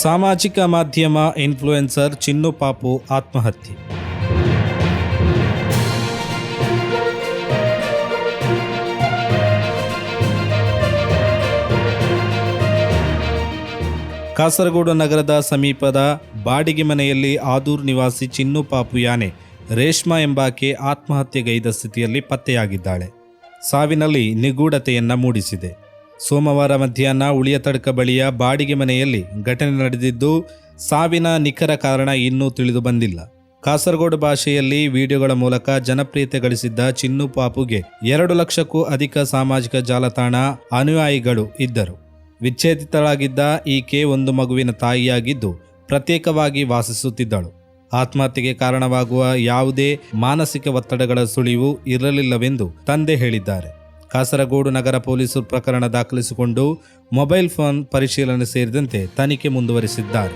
ಸಾಮಾಜಿಕ ಮಾಧ್ಯಮ ಇನ್ಫ್ಲುಯೆನ್ಸರ್ ಚಿನ್ನು ಪಾಪು ಆತ್ಮಹತ್ಯೆ. ಕಾಸರಗೋಡು ನಗರದ ಸಮೀಪದ ಬಾಡಿಗೆ ಮನೆಯಲ್ಲಿ ಆದೂರು ನಿವಾಸಿ ಚಿನ್ನು ಪಾಪು ಯಾನೆ ರೇಷ್ಮಾ ಎಂಬಾಕೆ ಆತ್ಮಹತ್ಯೆಗೈದ ಸ್ಥಿತಿಯಲ್ಲಿ ಪತ್ತೆಯಾಗಿದ್ದಾಳೆ. ಸಾವಿನಲ್ಲಿ ನಿಗೂಢತೆಯನ್ನ ಮೂಡಿಸಿದೆ. ಸೋಮವಾರ ಮಧ್ಯಾಹ್ನ ಉಳಿಯತಡ್ಕ ಬಳಿಯ ಬಾಡಿಗೆ ಮನೆಯಲ್ಲಿ ಘಟನೆ ನಡೆದಿದ್ದು, ಸಾವಿನ ನಿಖರ ಕಾರಣ ಇನ್ನೂ ತಿಳಿದು ಬಂದಿಲ್ಲ. ಕಾಸರಗೋಡು ಭಾಷೆಯಲ್ಲಿ ವಿಡಿಯೋಗಳ ಮೂಲಕ ಜನಪ್ರಿಯತೆ ಗಳಿಸಿದ್ದ ಚಿನ್ನು ಪಾಪುಗೆ 2 ಲಕ್ಷಕ್ಕೂ ಅಧಿಕ ಸಾಮಾಜಿಕ ಜಾಲತಾಣ ಅನುಯಾಯಿಗಳು ಇದ್ದರು. ವಿಚ್ಛೇದಿತಳಾಗಿದ್ದ ಈಕೆ ಒಂದು ಮಗುವಿನ ತಾಯಿಯಾಗಿದ್ದು ಪ್ರತ್ಯೇಕವಾಗಿ ವಾಸಿಸುತ್ತಿದ್ದಳು. ಆತ್ಮಹತ್ಯೆಗೆ ಕಾರಣವಾಗುವ ಯಾವುದೇ ಮಾನಸಿಕ ಒತ್ತಡಗಳ ಸುಳಿವು ಇರಲಿಲ್ಲವೆಂದು ತಂದೆ ಹೇಳಿದ್ದಾರೆ. ಕಾಸರಗೋಡು ನಗರ ಪೊಲೀಸರು ಪ್ರಕರಣ ದಾಖಲಿಸಿಕೊಂಡು ಮೊಬೈಲ್ ಫೋನ್ ಪರಿಶೀಲನೆ ಸೇರಿದಂತೆ ತನಿಖೆ ಮುಂದುವರಿಸಿದ್ದಾರೆ.